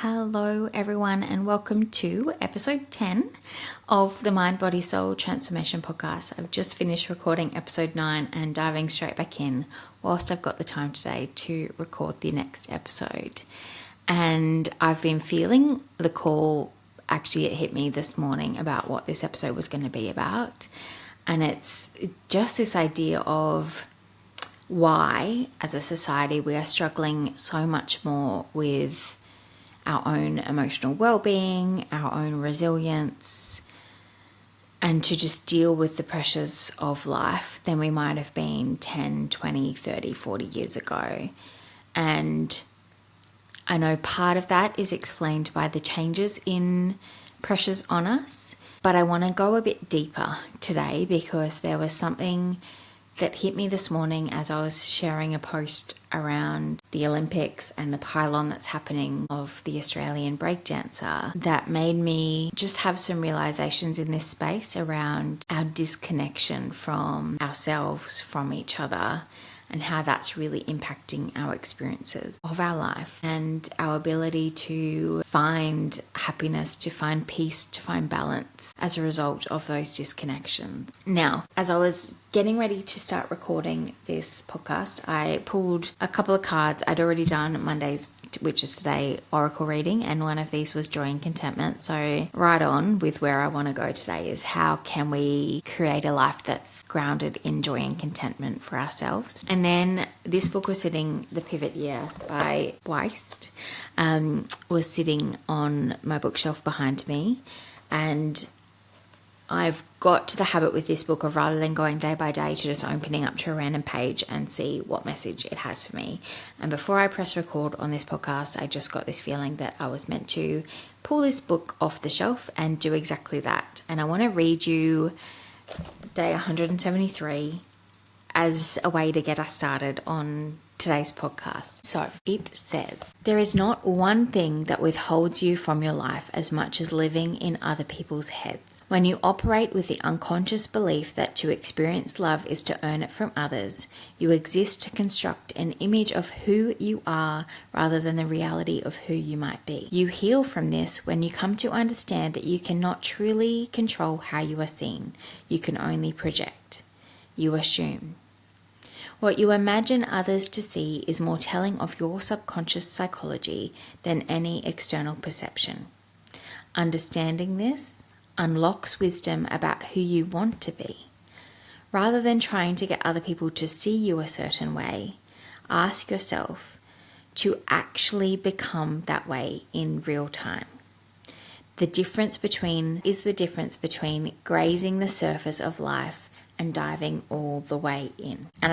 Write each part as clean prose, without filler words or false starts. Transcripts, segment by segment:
Hello everyone and welcome to episode 10 of the Mind, Body, Soul Transformation podcast. I've just finished recording episode 9 and diving straight back in whilst I've got the time today to record the next episode. And I've been feeling the call, actually it hit me this morning about what this episode was going to be about. And it's just this idea of why as a society we are struggling so much more with our own emotional well-being, our own resilience, and to just deal with the pressures of life than we might have been 10, 20, 30, 40 years ago. And I know part of that is explained by the changes in pressures on us, but I want to go a bit deeper today because there was something that hit me this morning as I was sharing a post around the Olympics and the pylon that's happening of the Australian breakdancer that made me just have some realizations in this space around our disconnection from ourselves, from each other, and how that's really impacting our experiences of our life and our ability to find happiness, to find peace, to find balance as a result of those disconnections. Now, as I was getting ready to start recording this podcast, I pulled a couple of cards. I'd already done Monday's, which is today, oracle reading, and one of these was joy and contentment. So right on with where I want to go today is how can we create a life that's grounded in joy and contentment for ourselves. And then this book was sitting, The Pivot Year by Weist, was sitting on my bookshelf behind me, and I've got to the habit with this book of rather than going day by day to just opening up to a random page and see what message it has for me. And before I press record on this podcast, I just got this feeling that I was meant to pull this book off the shelf and do exactly that. And I want to read you day 173 as a way to get us started on today's podcast. So it says, there is not one thing that withholds you from your life as much as living in other people's heads. When you operate with the unconscious belief that to experience love is to earn it from others, you exist to construct an image of who you are rather than the reality of who you might be. You heal from this when you come to understand that you cannot truly control how you are seen. You can only project. You assume. What you imagine others to see is more telling of your subconscious psychology than any external perception. Understanding this unlocks wisdom about who you want to be. Rather than trying to get other people to see you a certain way, ask yourself to actually become that way in real time. The difference between grazing the surface of life and diving all the way in. And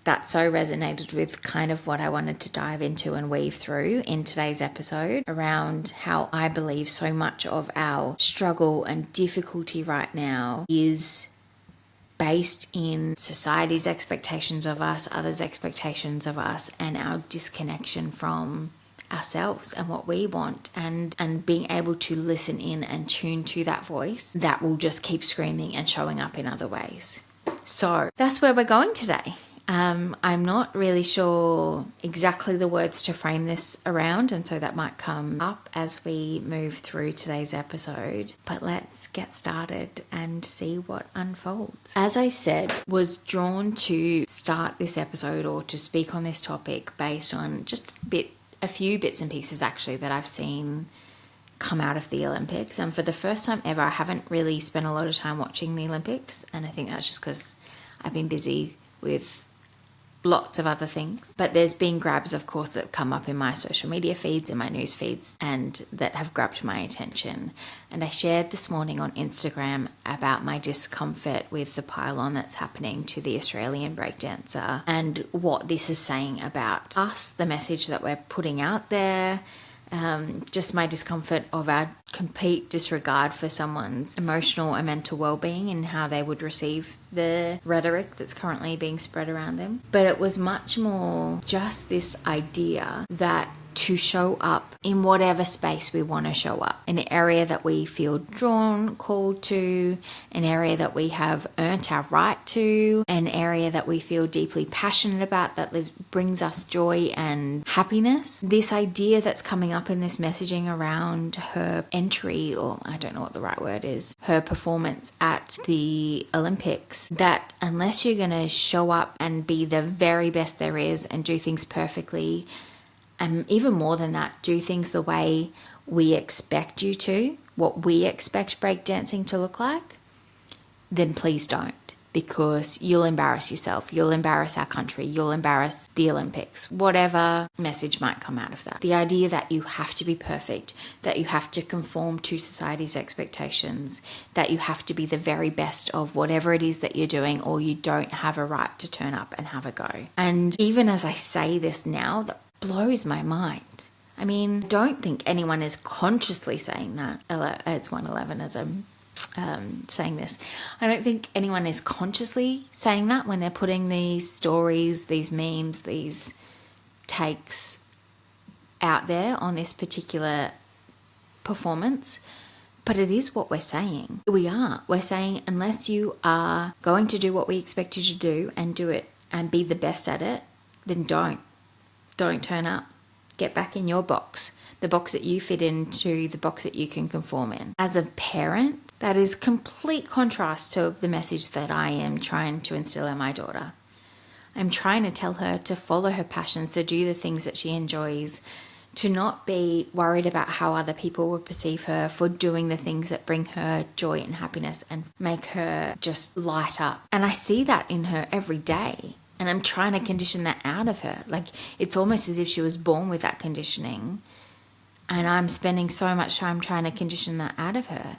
that so resonated with kind of what I wanted to dive into and weave through in today's episode around how I believe so much of our struggle and difficulty right now is based in society's expectations of us, others' expectations of us, and our disconnection from ourselves and what we want, and being able to listen in and tune to that voice that will just keep screaming and showing up in other ways. So that's where we're going today. I'm not really sure exactly the words to frame this around, and so that might come up as we move through today's episode. But let's get started and see what unfolds. As I said, was drawn to start this episode or to speak on this topic based on just a few bits and pieces actually that I've seen come out of the Olympics. And for the first time ever, I haven't really spent a lot of time watching the Olympics, and I think that's just because I've been busy with lots of other things. But there's been grabs, of course, that come up in my social media feeds and my news feeds and that have grabbed my attention. And I shared this morning on Instagram about my discomfort with the pylon that's happening to the Australian breakdancer and what this is saying about us, the message that we're putting out there, just my discomfort of our complete disregard for someone's emotional and mental well-being and how they would receive the rhetoric that's currently being spread around them. But it was much more just this idea that to show up in whatever space we want to show up, an area that we feel drawn, called to, an area that we have earned our right to, an area that we feel deeply passionate about that brings us joy and happiness. This idea that's coming up in this messaging around her entry, or I don't know what the right word is, her performance at the Olympics, that unless you're going to show up and be the very best there is and do things perfectly, and even more than that, do things the way we expect you to, what we expect breakdancing to look like, then please don't, because you'll embarrass yourself, you'll embarrass our country, you'll embarrass the Olympics, whatever message might come out of that. The idea that you have to be perfect, that you have to conform to society's expectations, that you have to be the very best of whatever it is that you're doing, or you don't have a right to turn up and have a go. And even as I say this now, that blows my mind. I mean, don't think anyone is consciously saying that. It's 1:11 as I'm saying this. I don't think anyone is consciously saying that when they're putting these stories, these memes, these takes out there on this particular performance. But it is what we're saying. We're saying, unless you are going to do what we expect you to do and do it and be the best at it, then don't turn up. Get back in your box, the box that you fit into, the box that you can conform in. As a parent, that is complete contrast to the message that I am trying to instill in my daughter. I'm trying to tell her to follow her passions, to do the things that she enjoys, to not be worried about how other people will perceive her for doing the things that bring her joy and happiness and make her just light up. And I see that in her every day. And I'm trying to condition that out of her. Like, it's almost as if she was born with that conditioning. And I'm spending so much time trying to condition that out of her.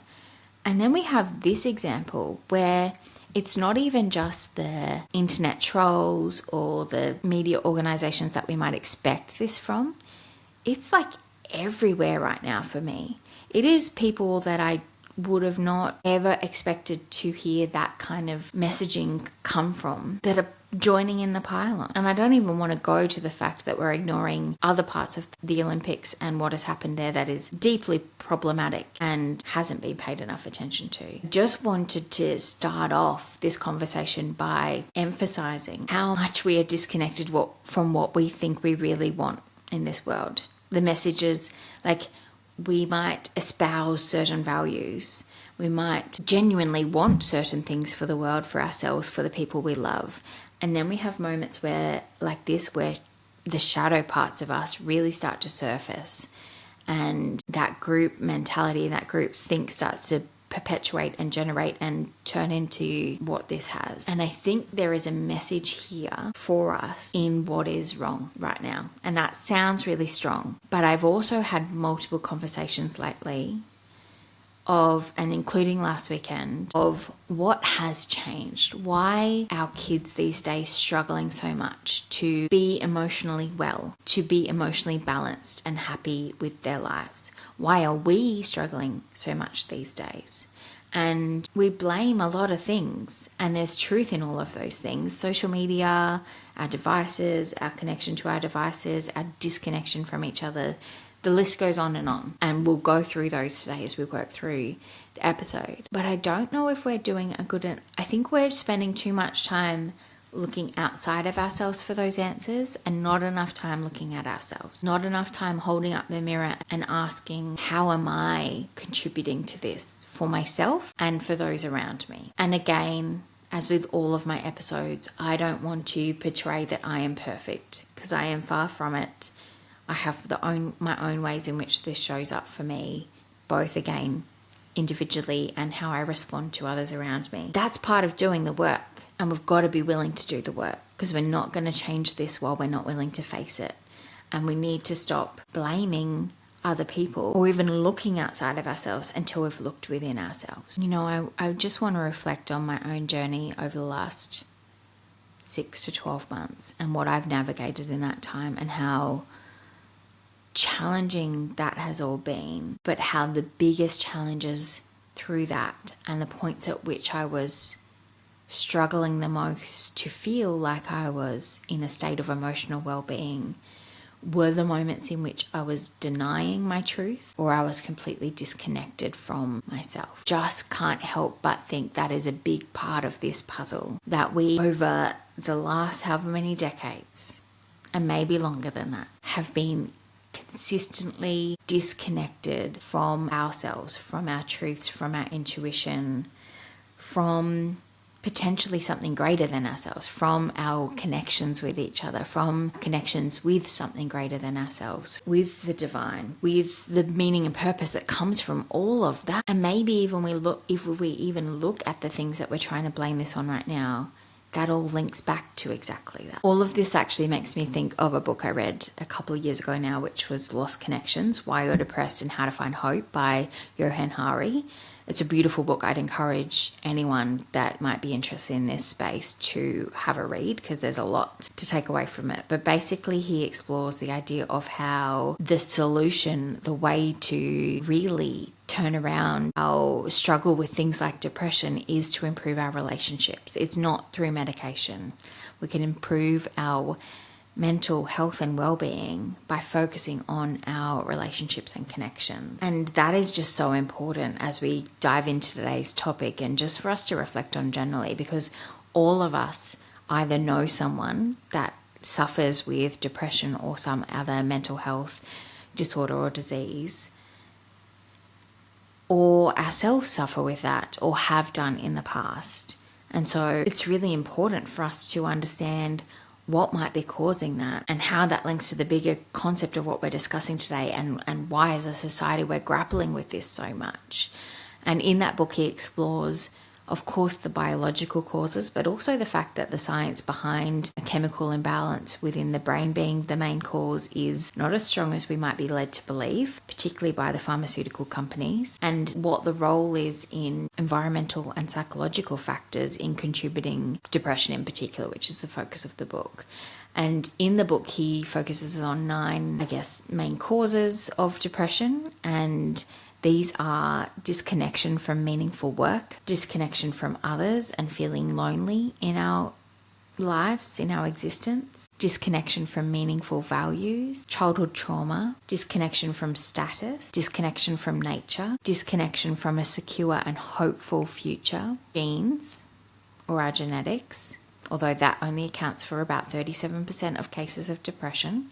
And then we have this example where it's not even just the internet trolls or the media organizations that we might expect this from. It's like everywhere right now for me. It is people that I would have not ever expected to hear that kind of messaging come from that are joining in the pile-on. And I don't even want to go to the fact that we're ignoring other parts of the Olympics and what has happened there that is deeply problematic and hasn't been paid enough attention to. Just wanted to start off this conversation by emphasizing how much we are disconnected from what we think we really want in this world. The messages, like, we might espouse certain values. We might genuinely want certain things for the world, for ourselves, for the people we love. And then we have moments where, like this, where the shadow parts of us really start to surface. And that group mentality, that group think starts to perpetuate and generate and turn into what this has. And I think there is a message here for us in what is wrong right now. And that sounds really strong. But I've also had multiple conversations lately and including last weekend, of what has changed. Why our kids these days struggling so much to be emotionally well, to be emotionally balanced and happy with their lives. Why are we struggling so much these days? And we blame a lot of things, and there's truth in all of those things. Social media, our devices, our connection to our devices, our disconnection from each other. The list goes on, and we'll go through those today as we work through the episode. But I don't know if we're doing I think we're spending too much time looking outside of ourselves for those answers and not enough time looking at ourselves. Not enough time holding up the mirror and asking, how am I contributing to this for myself and for those around me? And again, as with all of my episodes, I don't want to portray that I am perfect, because I am far from it. I have my own ways in which this shows up for me, both again individually and how I respond to others around me. That's part of doing the work, and we've got to be willing to do the work, because we're not going to change this while we're not willing to face it. And we need to stop blaming other people or even looking outside of ourselves until we've looked within ourselves. You know, I just want to reflect on my own journey over the last 6 to 12 months and what I've navigated in that time, and how challenging that has all been, but how the biggest challenges through that and the points at which I was struggling the most to feel like I was in a state of emotional well-being were the moments in which I was denying my truth or I was completely disconnected from myself. Just can't help but think that is a big part of this puzzle, that we, over the last however many decades, and maybe longer than that, have been consistently disconnected from ourselves, from our truths, from our intuition, from potentially something greater than ourselves, from our connections with each other, from connections with something greater than ourselves, with the divine, with the meaning and purpose that comes from all of that. And maybe even if we even look at the things that we're trying to blame this on right now, that all links back to exactly that. All of this actually makes me think of a book I read a couple of years ago now, which was Lost Connections, Why You're Depressed and How to Find Hope by Johann Hari. It's a beautiful book. I'd encourage anyone that might be interested in this space to have a read, because there's a lot to take away from it. But basically he explores the idea of how the solution, the way to really turn around our struggle with things like depression, is to improve our relationships. It's not through medication. We can improve our mental health and well-being by focusing on our relationships and connections. And that is just so important as we dive into today's topic, and just for us to reflect on generally, because all of us either know someone that suffers with depression or some other mental health disorder or disease, or ourselves suffer with that or have done in the past. And so it's really important for us to understand what might be causing that and how that links to the bigger concept of what we're discussing today, and why as a society we're grappling with this so much. And in that book he explores, of course, the biological causes, but also the fact that the science behind a chemical imbalance within the brain being the main cause is not as strong as we might be led to believe, particularly by the pharmaceutical companies, and what the role is in environmental and psychological factors in contributing depression in particular, which is the focus of the book. And in the book he focuses on 9, main causes of depression, and these are disconnection from meaningful work, disconnection from others and feeling lonely in our lives, in our existence, disconnection from meaningful values, childhood trauma, disconnection from status, disconnection from nature, disconnection from a secure and hopeful future, genes or our genetics, although that only accounts for about 37% of cases of depression,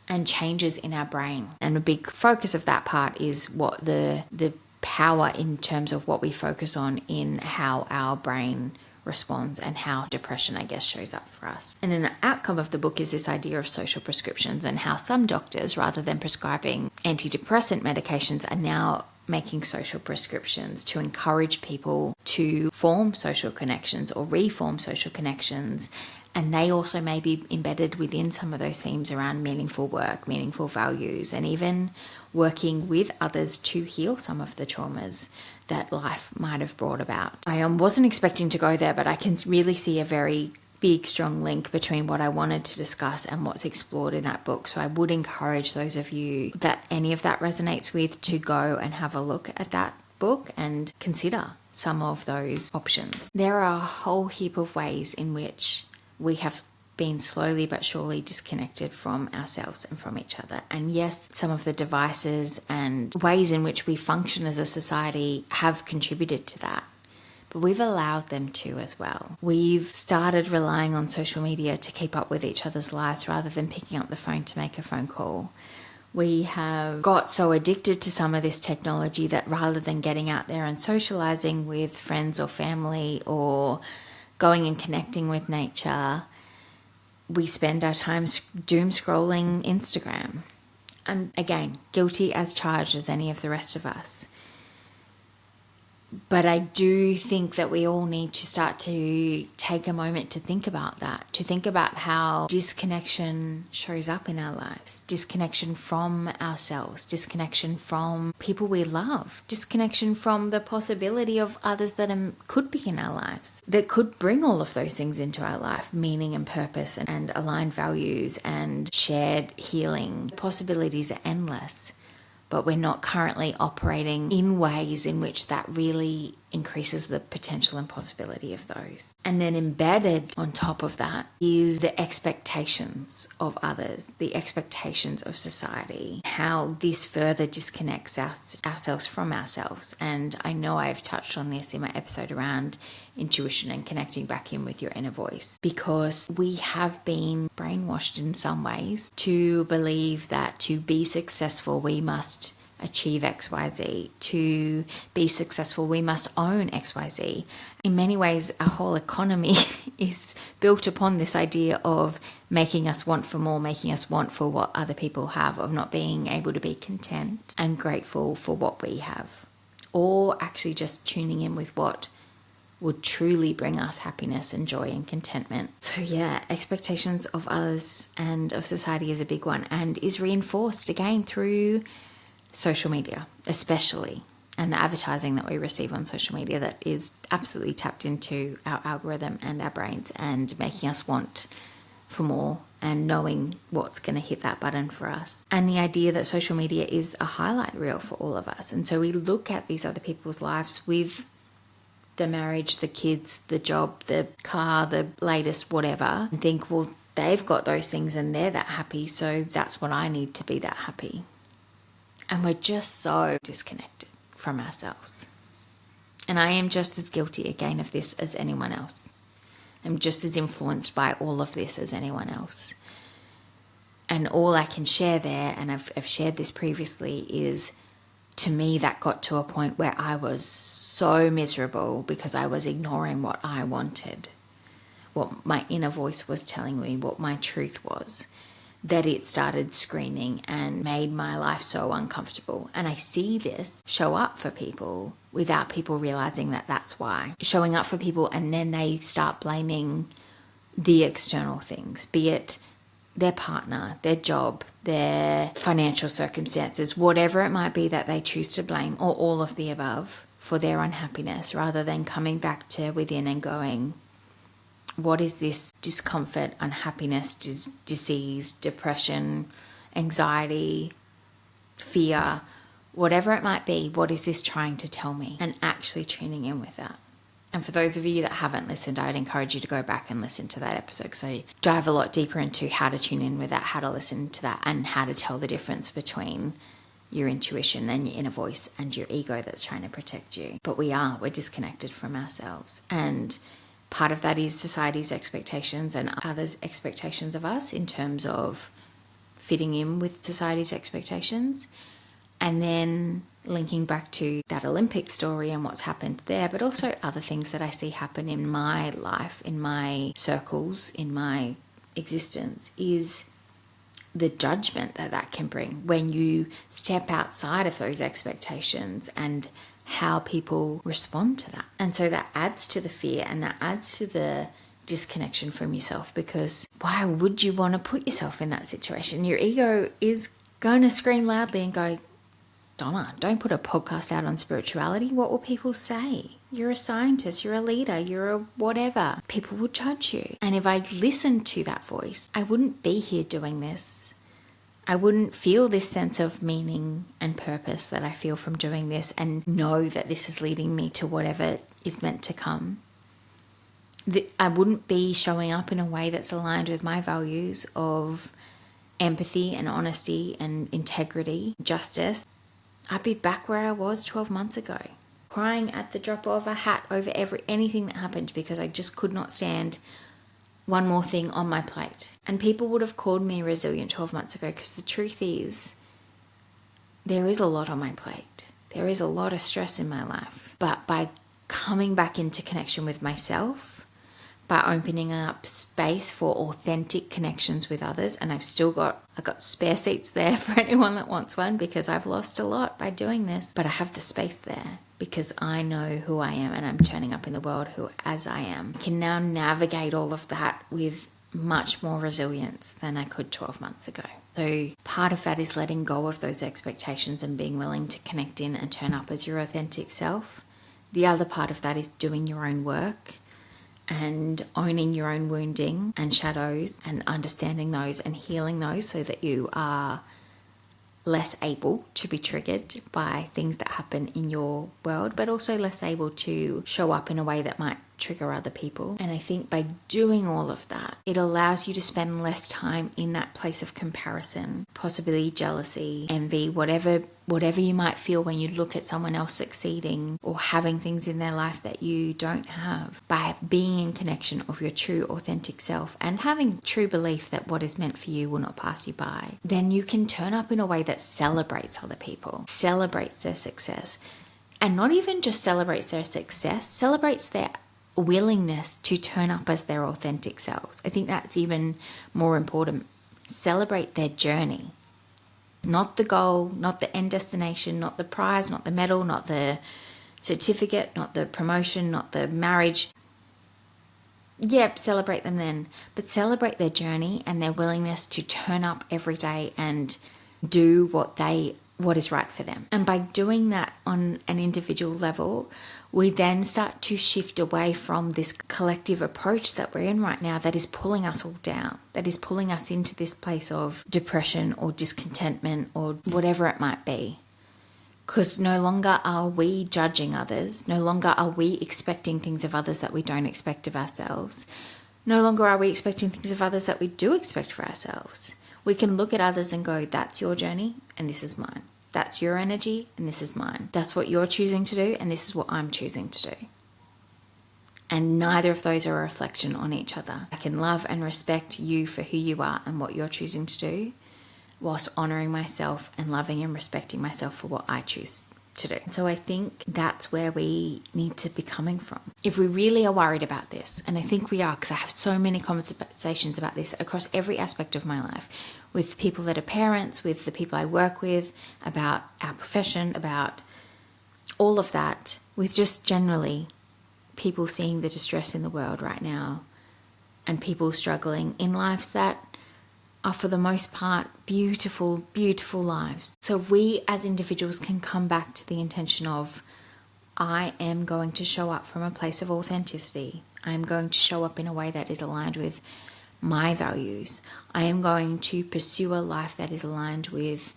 and changes in our brain. And a big focus of that part is what the power in terms of what we focus on in how our brain responds and how depression, shows up for us. And then the outcome of the book is this idea of social prescriptions, and how some doctors, rather than prescribing antidepressant medications, are now making social prescriptions to encourage people to form social connections or reform social connections. And they also may be embedded within some of those themes around meaningful work, meaningful values, and even working with others to heal some of the traumas that life might have brought about. I wasn't expecting to go there, but I can really see a very big, strong link between what I wanted to discuss and what's explored in that book. So I would encourage those of you that any of that resonates with to go and have a look at that book and consider some of those options. There are a whole heap of ways in which we have been slowly but surely disconnected from ourselves and from each other. And yes, some of the devices and ways in which we function as a society have contributed to that, but we've allowed them to as well. We've started relying on social media to keep up with each other's lives rather than picking up the phone to make a phone call. We have got so addicted to some of this technology that rather than getting out there and socializing with friends or family or going and connecting with nature, we spend our time doom scrolling Instagram. I'm, again, guilty as charged as any of the rest of us. But I do think that we all need to start to take a moment to think about that, to think about how disconnection shows up in our lives, disconnection from ourselves, disconnection from people we love, disconnection from the possibility of others that could be in our lives, that could bring all of those things into our life, meaning and purpose and aligned values and shared healing. Possibilities are endless. But we're not currently operating in ways in which that really increases the potential and possibility of those. And then embedded on top of that is the expectations of others, the expectations of society, how this further disconnects ourselves from ourselves. And I know I've touched on this in my episode around intuition and connecting back in with your inner voice, because we have been brainwashed in some ways to believe that to be successful, we must achieve XYZ. To be successful, we must own XYZ. In many ways, our whole economy is built upon this idea of making us want for more, making us want for what other people have, of not being able to be content and grateful for what we have, or actually just tuning in with what would truly bring us happiness and joy and contentment. So yeah, expectations of others and of society is a big one, and is reinforced again through social media, especially, and the advertising that we receive on social media that is absolutely tapped into our algorithm and our brains and making us want for more and knowing what's going to hit that button for us. And the idea that social media is a highlight reel for all of us. And so we look at these other people's lives with the marriage, the kids, the job, the car, the latest whatever, and think, well, they've got those things and they're that happy, so that's what I need to be that happy. And we're just so disconnected from ourselves. And I am just as guilty again of this as anyone else. I'm just as influenced by all of this as anyone else. And all I can share there, and I've shared this previously, is to me that got to a point where I was so miserable because I was ignoring what I wanted, what my inner voice was telling me, what my truth was, that it started screaming and made my life so uncomfortable. And I see this show up for people without people realizing that that's why. Showing up for people, and then they start blaming the external things, be it their partner, their job, their financial circumstances, whatever it might be that they choose to blame, or all of the above, for their unhappiness, rather than coming back to within and going, what is this discomfort, unhappiness, disease, depression, anxiety, fear, whatever it might be, what is this trying to tell me? And actually tuning in with that. And for those of you that haven't listened, I'd encourage you to go back and listen to that episode, because I dive a lot deeper into how to tune in with that, how to listen to that, and how to tell the difference between your intuition and your inner voice and your ego that's trying to protect you. But we're disconnected from ourselves. And part of that is society's expectations and others' expectations of us in terms of fitting in with society's expectations. And then linking back to that Olympic story and what's happened there, but also other things that I see happen in my life, in my circles, in my existence, is the judgment that can bring when you step outside of those expectations and how people respond to that. And so that adds to the fear, and that adds to the disconnection from yourself, because why would you want to put yourself in that situation? Your ego is going to scream loudly and go, Donna, don't put a podcast out on spirituality. What will people say? You're a scientist, you're a leader, you're a whatever. People will judge you. And if I listened to that voice, I wouldn't be here doing this. I wouldn't feel this sense of meaning and purpose that I feel from doing this, and know that this is leading me to whatever is meant to come. I wouldn't be showing up in a way that's aligned with my values of empathy and honesty and integrity, justice. I'd be back where I was 12 months ago, crying at the drop of a hat over anything that happened, because I just could not stand one more thing on my plate. And people would have called me resilient 12 months ago, because the truth is, there is a lot on my plate. There is a lot of stress in my life. But by coming back into connection with myself, by opening up space for authentic connections with others, and I've got spare seats there for anyone that wants one, because I've lost a lot by doing this, but I have the space there because I know who I am, and I'm turning up in the world as I am. I can now navigate all of that with much more resilience than I could 12 months ago. So part of that is letting go of those expectations and being willing to connect in and turn up as your authentic self. The other part of that is doing your own work and owning your own wounding and shadows and understanding those and healing those, so that you are less able to be triggered by things that happen in your world, but also less able to show up in a way that might trigger other people. And I think by doing all of that, it allows you to spend less time in that place of comparison, possibly jealousy, envy, whatever you might feel when you look at someone else succeeding or having things in their life that you don't have. By being in connection of your true authentic self and having true belief that what is meant for you will not pass you by, then you can turn up in a way that celebrates other people, celebrates their success, and not even just celebrates their success, celebrates their willingness to turn up as their authentic selves. I think that's even more important. Celebrate their journey. Not the goal, not the end destination, not the prize, not the medal, not the certificate, not the promotion, not the marriage. Yep, celebrate them then. But celebrate their journey and their willingness to turn up every day and do what is right for them. And by doing that on an individual level, we then start to shift away from this collective approach that we're in right now that is pulling us all down, that is pulling us into this place of depression or discontentment or whatever it might be. Because no longer are we judging others, no longer are we expecting things of others that we don't expect of ourselves, no longer are we expecting things of others that we do expect for ourselves. We can look at others and go, that's your journey and this is mine. That's your energy and this is mine. That's what you're choosing to do and this is what I'm choosing to do. And neither of those are a reflection on each other. I can love and respect you for who you are and what you're choosing to do, whilst honouring myself and loving and respecting myself for what I choose to do. So I think that's where we need to be coming from. If we really are worried about this, and I think we are, because I have so many conversations about this across every aspect of my life, with people that are parents, with the people I work with, about our profession, about all of that, with just generally people seeing the distress in the world right now and people struggling in lives that are for the most part beautiful, beautiful lives. So if we as individuals can come back to the intention of, I am going to show up from a place of authenticity. I am going to show up in a way that is aligned with my values. I am going to pursue a life that is aligned with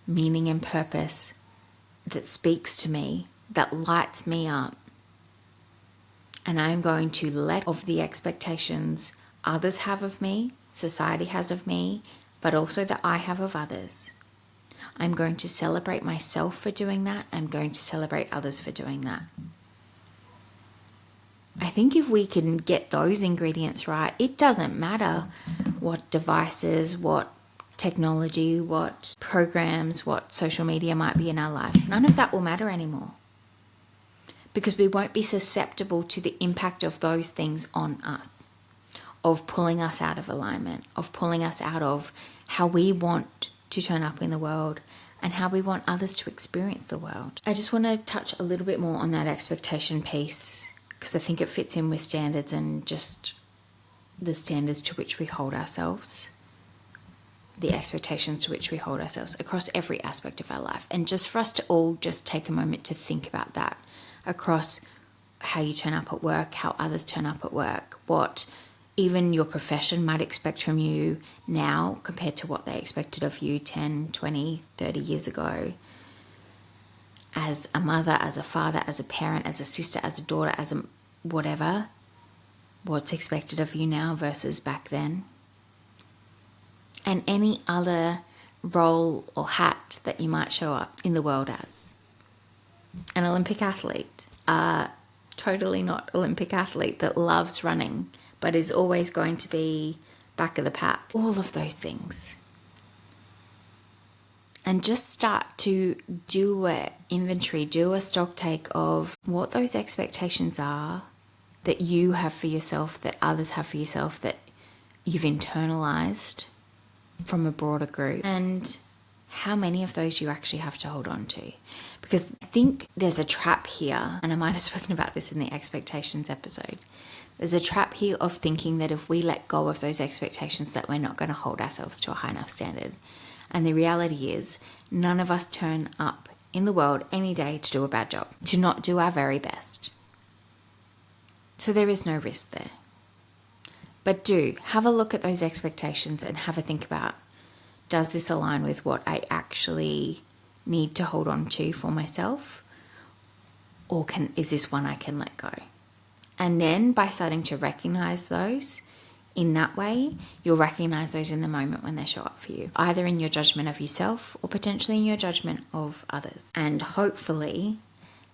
meaning and purpose, that speaks to me, that lights me up. And I am going to let go of the expectations others have of me, society has of me, but also that I have of others. I'm going to celebrate myself for doing that. I'm going to celebrate others for doing that. I think if we can get those ingredients right, it doesn't matter what devices, what technology, what programs, what social media might be in our lives. None of that will matter anymore, because we won't be susceptible to the impact of those things on us, of pulling us out of alignment, of pulling us out of how we want to turn up in the world and how we want others to experience the world. I just want to touch a little bit more on that expectation piece, because I think it fits in with standards and just the standards to which we hold ourselves, the expectations to which we hold ourselves across every aspect of our life. And just for us to all just take a moment to think about that across how you turn up at work, how others turn up at work, what even your profession might expect from you now compared to what they expected of you 10, 20, 30 years ago. As a mother, as a father, as a parent, as a sister, as a daughter, as a whatever, what's expected of you now versus back then. And any other role or hat that you might show up in the world as. An Olympic athlete, totally not Olympic athlete that loves running but is always going to be back of the pack. All of those things. And just start to do an inventory, do a stock take of what those expectations are that you have for yourself, that others have for yourself, that you've internalized from a broader group, and how many of those you actually have to hold on to. Because I think there's a trap here, and I might have spoken about this in the expectations episode. There's a trap here of thinking that if we let go of those expectations that we're not going to hold ourselves to a high enough standard. And the reality is none of us turn up in the world any day to do a bad job, to not do our very best. So there is no risk there. But do have a look at those expectations and have a think about, does this align with what I actually need to hold on to for myself? Or is this one I can let go? And then by starting to recognize those in that way, you'll recognize those in the moment when they show up for you, either in your judgment of yourself or potentially in your judgment of others. And hopefully,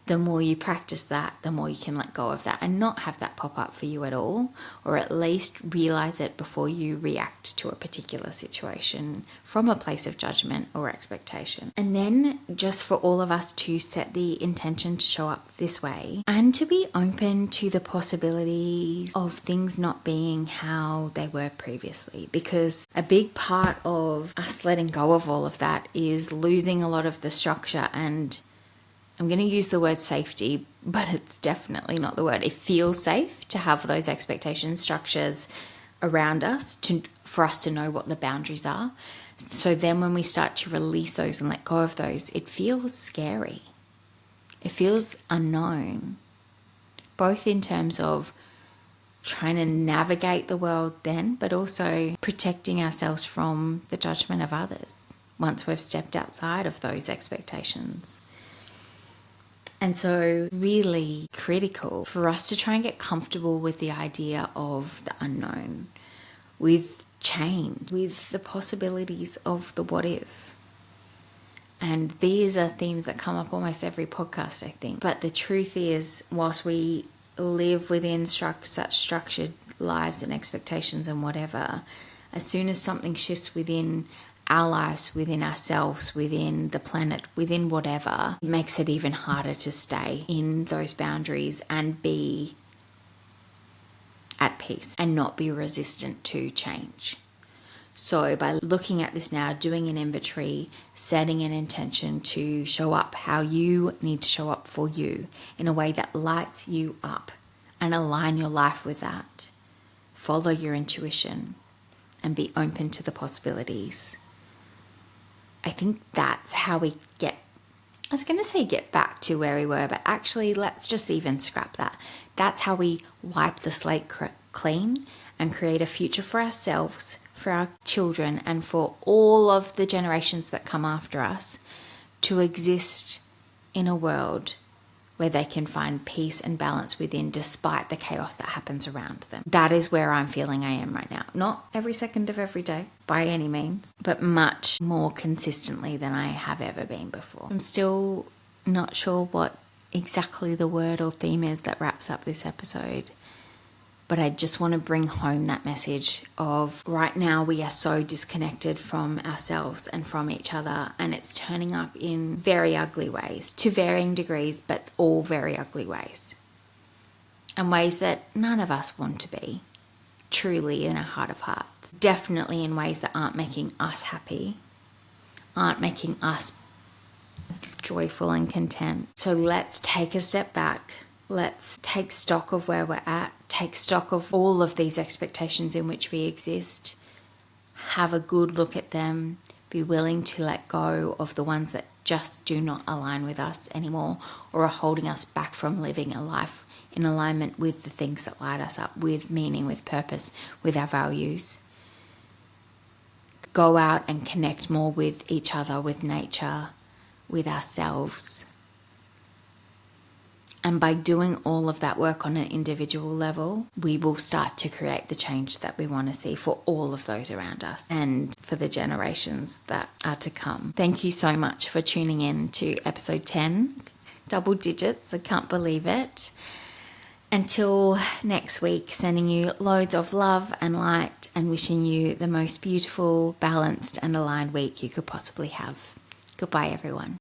the more you practice that, the more you can let go of that and not have that pop up for you at all, or at least realize it before you react to a particular situation from a place of judgment or expectation. And then just for all of us to set the intention to show up this way and to be open to the possibilities of things not being how they were previously, because a big part of us letting go of all of that is losing a lot of the structure, and I'm going to use the word safety, but it's definitely not the word. It feels safe to have those expectation structures around us for us to know what the boundaries are. So then when we start to release those and let go of those, it feels scary. It feels unknown, both in terms of trying to navigate the world then, but also protecting ourselves from the judgment of others once we've stepped outside of those expectations. And so really critical for us to try and get comfortable with the idea of the unknown, with change, with the possibilities of the what if. And these are themes that come up almost every podcast, I think. But the truth is, whilst we live within such structured lives and expectations and whatever, as soon as something shifts within our lives, within ourselves, within the planet, within whatever, it makes it even harder to stay in those boundaries and be at peace and not be resistant to change. So by looking at this now, doing an inventory, setting an intention to show up how you need to show up for you in a way that lights you up, and align your life with that. Follow your intuition and be open to the possibilities. I think that's how we get back to where we were, but actually let's just even scrap that. That's how we wipe the slate clean and create a future for ourselves, for our children, and for all of the generations that come after us to exist in a world where they can find peace and balance within, despite the chaos that happens around them. That is where I'm feeling I am right now. Not every second of every day by any means, but much more consistently than I have ever been before. I'm still not sure what exactly the word or theme is that wraps up this episode, but I just want to bring home that message of right now we are so disconnected from ourselves and from each other, and it's turning up in very ugly ways, to varying degrees, but all very ugly ways, and ways that none of us want to be, truly in our heart of hearts. Definitely in ways that aren't making us happy, aren't making us joyful and content. So let's take a step back. Let's take stock of where we're at, take stock of all of these expectations in which we exist, have a good look at them, be willing to let go of the ones that just do not align with us anymore or are holding us back from living a life in alignment with the things that light us up, with meaning, with purpose, with our values. Go out and connect more with each other, with nature, with ourselves. And by doing all of that work on an individual level, we will start to create the change that we want to see for all of those around us and for the generations that are to come. Thank you so much for tuning in to episode 10, double digits, I can't believe it. Until next week, sending you loads of love and light and wishing you the most beautiful, balanced and aligned week you could possibly have. Goodbye, everyone.